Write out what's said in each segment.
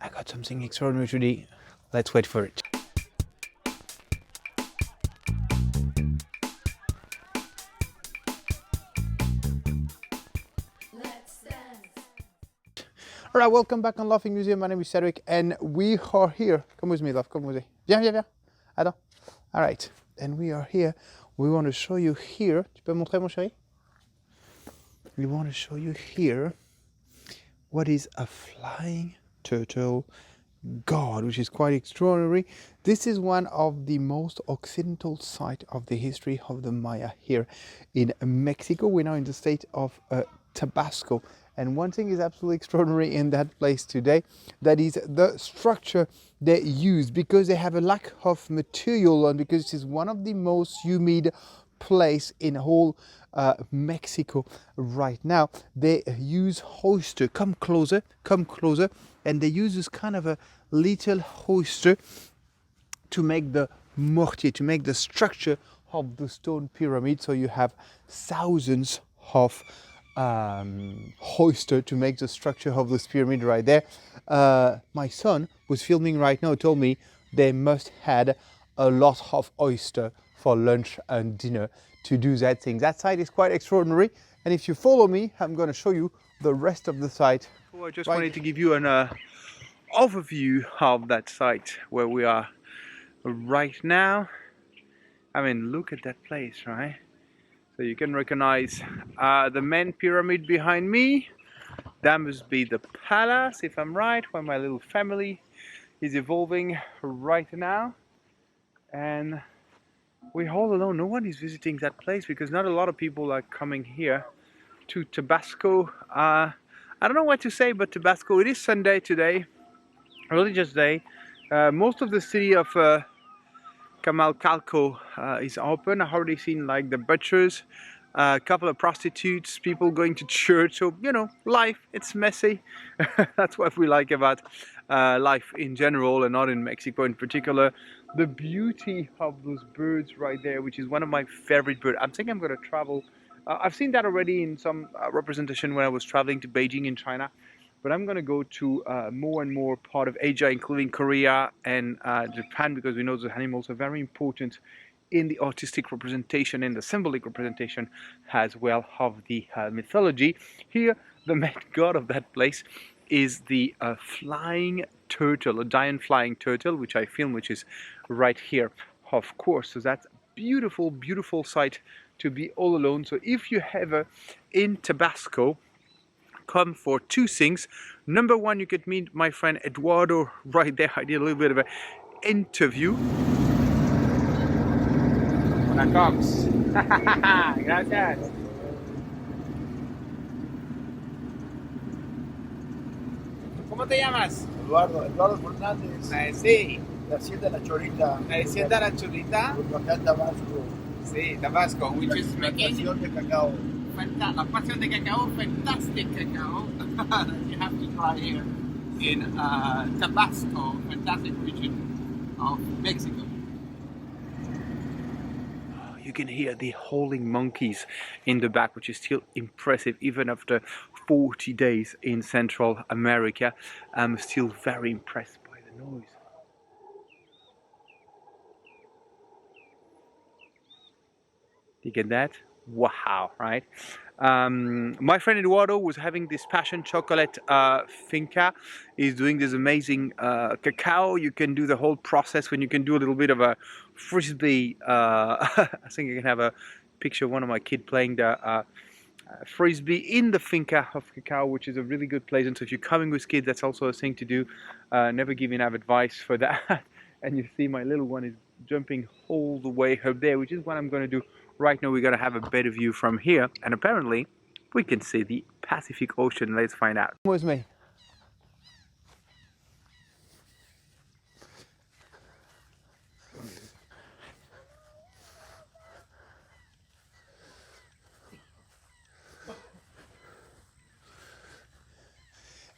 I got something extraordinary today. Let's wait for it. All right, welcome back on Laughing Museum. My name is Cedric, and we are here. Come with me, love. Come with me. Viens. Attends. All right, and we are here. We want to show you here. Tu peux montrer, mon chéri? We want to show you here what is a flying turtle god, which is quite extraordinary. This is one of the most occidental sites of the history of the Maya here in Mexico. We're now in the state of Tabasco. And one thing is absolutely extraordinary in that place today, that is the structure they use, because they have a lack of material and because it is one of the most humid place in whole Mexico right now. They use oyster. Come closer, and they use this kind of a little oyster to make the mortier, to make the structure of the stone pyramid. So you have thousands of oyster to make the structure of this pyramid right there. My son was filming right now, told me they must had a lot of oyster for lunch and dinner to do that thing. That site is quite extraordinary, and if you follow me, I'm going to show you the rest of the site. So I just wanted to give you an overview of that site where we are right now. I mean, look at that place, right? So you can recognize the main pyramid behind me. That must be the palace, if I'm right, where my little family is evolving right now. And we're all alone. No one is visiting that place because not a lot of people are coming here to Tabasco. I don't know what to say, but Tabasco, it is Sunday today, religious day. Most of the city of Camalcalco is open. I've already seen like the butchers, a couple of prostitutes, people going to church. So, you know, life, it's messy. That's what we like about life in general, and not in Mexico in particular. The beauty of those birds right there, which is one of my favorite birds. I'm thinking I'm going to travel. I've seen that already in some representation when I was traveling to Beijing in China. But I'm going to go to more and more part of Asia, including Korea and Japan, because we know the animals are very important in the artistic representation and the symbolic representation as well of the mythology. Here, the main god of that place is the flying turtle, a giant flying turtle, which I filmed, which is right here, of course. So that's a beautiful, beautiful sight to be all alone. So if you're ever in Tabasco, come for two things. Number one, you could meet my friend Eduardo right there. I did a little bit of an interview. Hola, Cox. Gracias. ¿Cómo te llamas? Eduardo Fernández. Sí. La Hacienda La Chorita. La Hacienda La Chorita. Acá en Tabasco. Sí, Tabasco, which is making Plantación de cacao. La pasión de cacao, fantastic cacao. You have to try here in Tabasco, fantastic region of Mexico. You can hear the howling monkeys in the back, which is still impressive even after 40 days in Central America. I'm still very impressed by the noise. You get that? Wow, right? My friend Eduardo was having this passion chocolate finca. He's doing this amazing cacao. You can do the whole process when you can do a little bit of a frisbee. I think I can have a picture of one of my kids playing the frisbee in the finca of cacao, which is a really good place. And so if you're coming with kids, that's also a thing to do. Never give enough advice for that. And you see my little one is jumping all the way up there, which is what I'm going to do. Right now we're going to have a better view from here, and apparently we can see the Pacific Ocean. Let's find out. Come with me.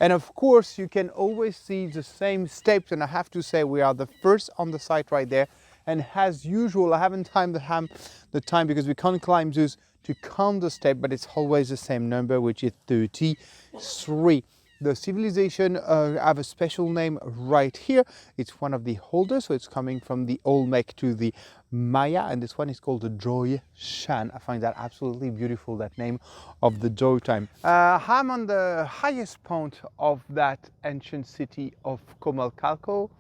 And of course you can always see the same steps, and I have to say we are the first on the site right there. And as usual, I haven't timed the time because we can't climb those to count the step, but it's always the same number, which is 33. The civilization have a special name right here. It's one of the oldest, so it's coming from the Olmec to the Maya, and this one is called the Joy Shan. I find that absolutely beautiful, that name of the Joy time. I'm on the highest point of that ancient city of Comalcalco.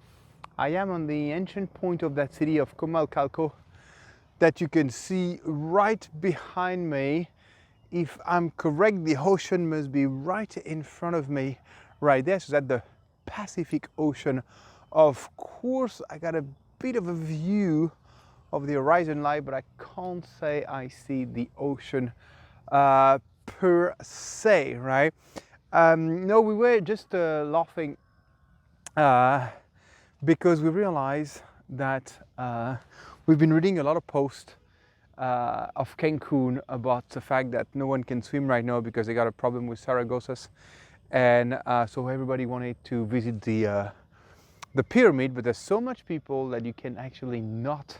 I am on the ancient point of that city of Comalcalco that you can see right behind me. If I'm correct, the ocean must be right in front of me right there. So that's the Pacific Ocean. Of course, I got a bit of a view of the horizon line, but I can't say I see the ocean per se, right? No, we were just laughing because we realized that we've been reading a lot of posts of Cancun about the fact that no one can swim right now because they got a problem with Saragossas, and so everybody wanted to visit the pyramid, but there's so much people that you can actually not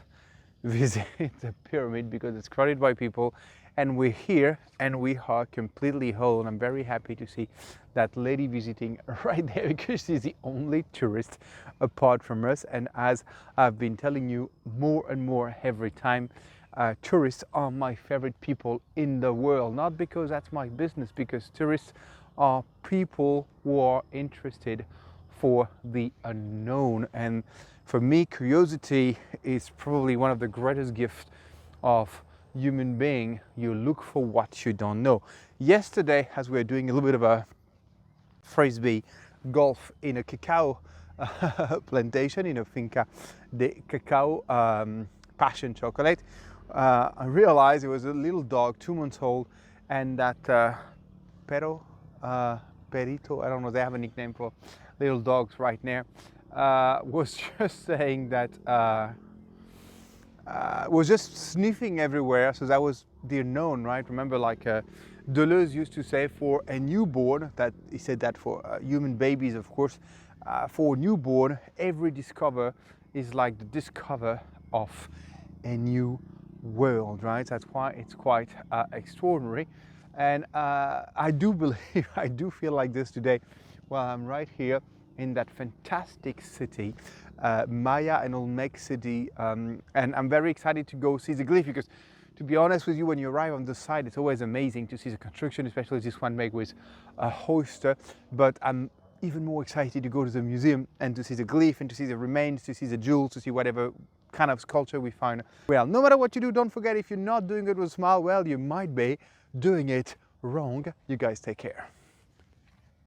visit the pyramid because it's crowded by people, and we're here and we are completely whole, and I'm very happy to see that lady visiting right there because she's the only tourist apart from us. And as I've been telling you more and more every time, tourists are my favorite people in the world, not because that's my business, because tourists are people who are interested for the unknown. And for me, curiosity is probably one of the greatest gifts of human being. You look for what you don't know. Yesterday, as we were doing a little bit of a frisbee golf in a cacao plantation, in a finca de cacao, passion chocolate, I realized it was a little dog, 2 months old, and that Perito, I don't know, they have a nickname for little dogs right there, was just saying that, was just sniffing everywhere. So that was the unknown, right? Remember, like Deleuze used to say for a newborn, that he said that for human babies, of course, for a newborn, every discover is like the discover of a new world, right? That's why it's quite extraordinary. And I do believe, I do feel like this today while I'm right here in that fantastic city, Maya and Olmec city, and I'm very excited to go see the glyph, because to be honest with you, when you arrive on the site, it's always amazing to see the construction, especially this one made with a oyster. But I'm even more excited to go to the museum and to see the glyph and to see the remains, to see the jewels, to see whatever kind of sculpture we find. Well, no matter what you do, don't forget, if you're not doing it with a smile, well, you might be doing it wrong. You guys take care.